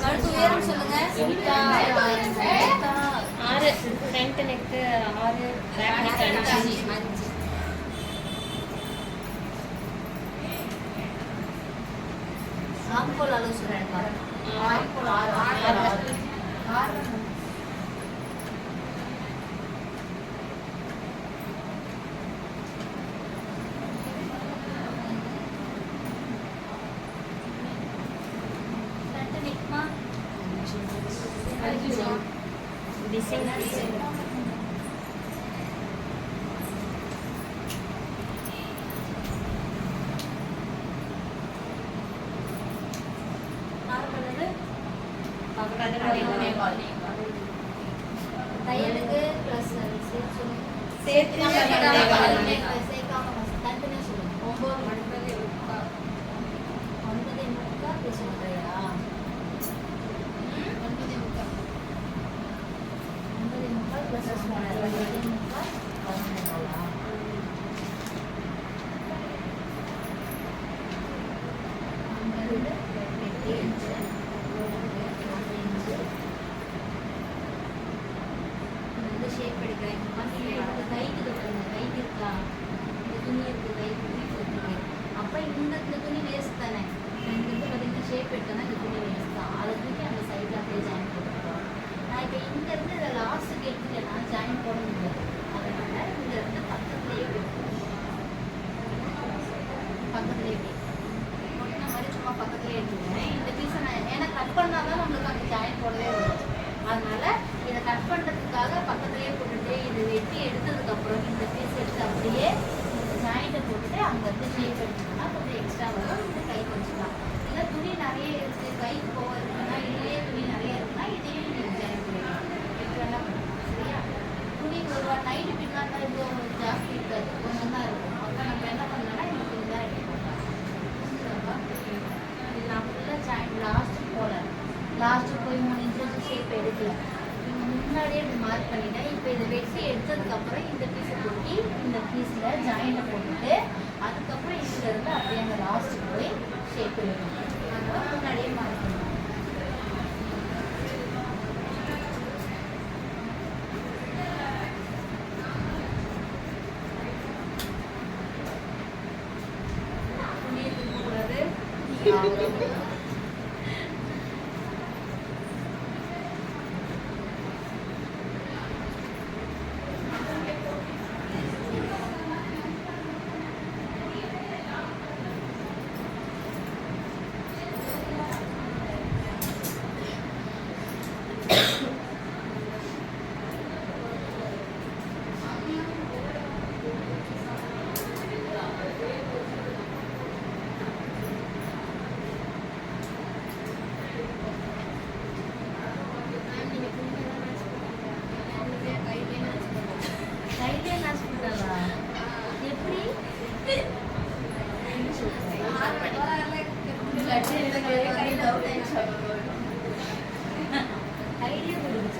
கழுத்து உயரம் சொல்லுங்க. 6 ஃப்ரண்ட் நெக் 6 பேக் நெக் 5. ஆம்கோல் அளவு சொல்றேன். ஆம்கோல் 6. டிசைன் தையலுக்கு பிளஸ் சேர்த்து சேர்க்காம தனித்தனியா சொல்லுங்க. 9 பிளஸ் 1.5 plus 1.5 ஷேப் எடுக்கிறேன். கைக்கு இருக்கா? இந்த துணி இருக்கு கைக்கு. அப்போ இந்த துணி வேஸ்ட் தானே. இங்கிருந்து பார்த்தீங்கன்னா ஷேப் எடுத்தோன்னா இந்த துணி வேஸ்ட் தான். அதை தூக்கி அந்த சைடில் அப்படியே ஜாயின் போட்டுருக்கோம். நான் இப்போ இங்கேருந்து இதை லாஸ்ட்டுக்கு எடுத்துட்டேன்னா ஜாயின் போட முடியாது. அதனால் இங்கேருந்து பக்கத்துலேயே போட்டுன மாதிரி சும்மா பக்கத்துலேயே எடுத்துக்கிறேன். இந்த பீஸை நான் ஏன்னா கட் பண்ணால் தான் நம்மளுக்கு அந்த ஜாயின் போடவே வரும். அதனால் இதை கட் பண்ணுறதுக்காக பக்கத்துலேயே போட்டுட்டு இது வெட்டி எடுத்ததுக்கப்புறம் இந்த பீஸ் எடுத்து அப்படியே இந்த ஜாயிண்ட்டை போட்டுட்டு அங்கேருந்து ஷேப் எடுத்துக்கோன்னா கொஞ்சம் எக்ஸ்ட்ரா வரும். இந்த கை வச்சுக்கலாம். இல்லை துணி நிறைய இருக்குது கைக்கு போக இருக்குன்னா இதுலேயே துணி நிறைய இருக்குன்னா இதையும் நீங்கள் ஜாயின் பண்ணிக்கலாம். எப்படி வேணால் பண்ணலாம். சரியா? துணி ஒரு நைட்டு பின்னால் தான் இவ்வளோ ஜாஸ்தி இருக்காது. கொஞ்சம் தான் இருக்கும். அப்போ நம்ம என்ன பண்ணலாம்னா இந்த துணி தான் எடுத்து போடலாம். இது நான் ஃபுல்லாக ஜாயின் லாஸ்ட்டு போகல. லாஸ்ட்டு போய் 3 இன்ச்சு ஷேப் எடுக்கல. முன்னாடியே இப்படி மார்க் பண்ணிட்டேன். இப்போ இதை வெட்டி எடுத்ததுக்கப்புறம் இந்த பீஸை தூக்கி இந்த பீஸில் ஜாயினை போட்டுட்டு அதுக்கப்புறம் இதிலேருந்து அப்படியே அந்த லாஸ்ட்டு போய் ஷேப் எடுக்கணும். அதனால் முன்னாடியே மார்க் பண்ணணும். துணியை திரும்பக்கூடாது. எப்படி ஐடியா கொடுங்க.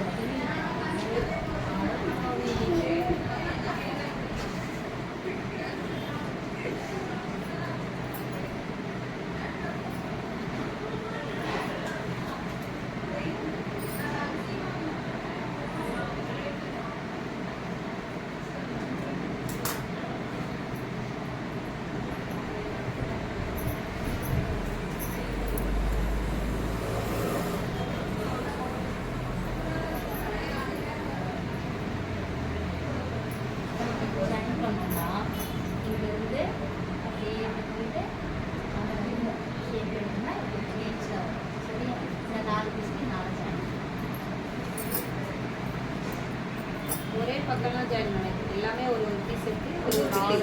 ஒரே பக்கம்லாம் ஜாயின் பண்ணது எல்லாமே ஒரு பீஸ் எடுத்து ஒரு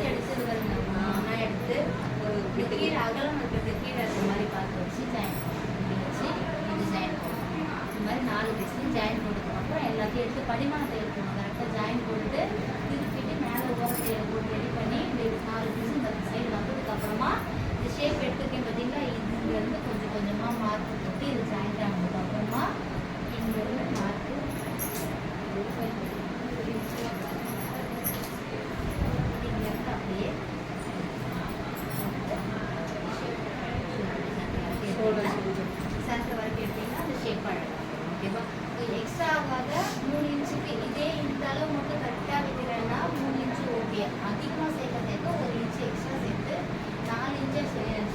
எடுத்து நான் எடுத்து ஒரு கீழே அகலம் இருக்கிறது கீழே இருக்கிற மாதிரி பார்த்து வச்சு ஜாயின் வச்சு இது ஜாயின் போடணும். இந்த மாதிரி 4 பீஸ்லையும் ஜாயின் போட்டதுக்கப்புறம் எல்லாத்தையும் எடுத்து படிமானத்தை எடுக்கணும். கரெக்டாக ஜாயின் போட்டுட்டு திருப்பிட்டு மேலே ஓரத்தையில் போட்டு ரெடி பண்ணி இந்த 4 பீஸும் இந்த சைடு வந்ததுக்கப்புறமா இந்த ஷேப் எடுத்துருக்கேன் பார்த்தீங்களா. இங்கேருந்து கொஞ்சம் கொஞ்சமாக மார்க் போட்டு இது ஜாயிண்ட் ஆனதுக்கப்புறமா இங்கேருந்து மார்க்கு அப்படியே சென்டர் வரைக்கும் உங்களுக்கு எக்ஸ்ட்ரா ஆகாத 3 இன்ச்சுக்கு இதே இந்த அளவு மட்டும் கரெக்டாக வைக்கிறேன்னா 3 இன்ச்சு ஓகே. அதிகமாக சேர்க்க 1 இன்ச்சு எக்ஸ்ட்ரா சேர்த்து 4 இன்ச்சு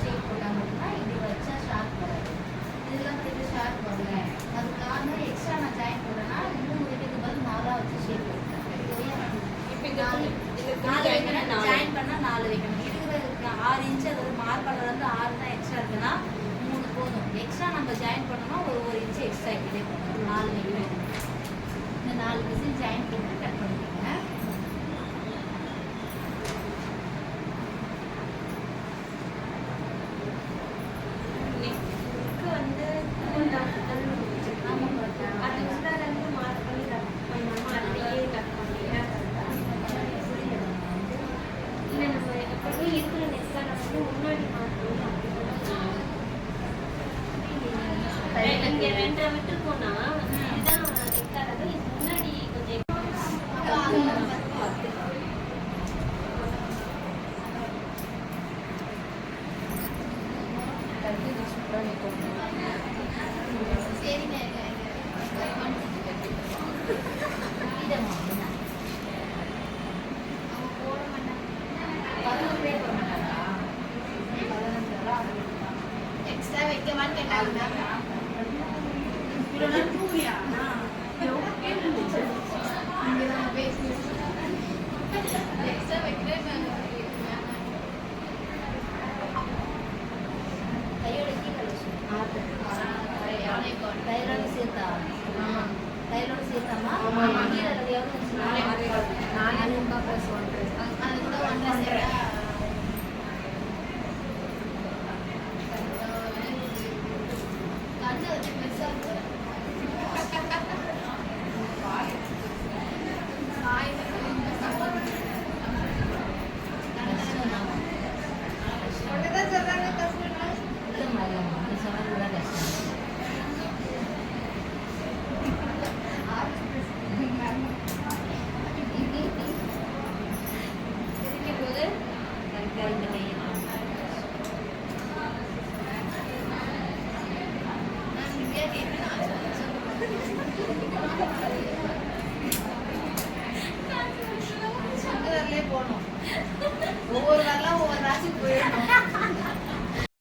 ஷேப் போட்டால் மட்டும்தான் இது வச்சா ஷார்ப் வராது. இதெல்லாம் சேர்த்து ஷார்ப் வரல. அது காரணம் எக்ஸ்ட்ரா நான் ஜாயின் போடுறேன்னா 3 வைக்கிறதுக்கு பதில் 4 வச்சு ஷேப் வைக்கிறேன். இப்போ 4 வைக்கணும். ஜாயின் பண்ணால் 4 வைக்கணும். இருக்கிற 6 இன்ச்சு அதாவது மார்பளவு வந்து 6 தான் எக்ஸ்ட்ரா இருக்குன்னா 3 போதும். எக்ஸ்ட்ரா நம்ம ஜாயின் பண்ணோம்னா ஒரு இன்ச்சு எக்ஸ்ட்ரா இப்படியே போடணும். 4 வைக்கணும். இந்த 4 பீஸையும் ஜாயின் போட்டு கட் பண்ணிக்கோங்க. எக்ஸ்ட்ரா வைக்கவான்னு கேட்டாங்க. எக்ஸ்ட்ரா வைக்கிறேன். கையோட கீழே தைரோட சேர்த்தா தைரோட சேர்த்தாமா கீழே எவ்வளோ 4 + 1 அது கூட 1 கண்ணு வச்சு பெருசாக இருக்கு. போகணும். ஒவ்வொரு வரலாம் ஒவ்வொரு ராசிக்கு போயிடணும்.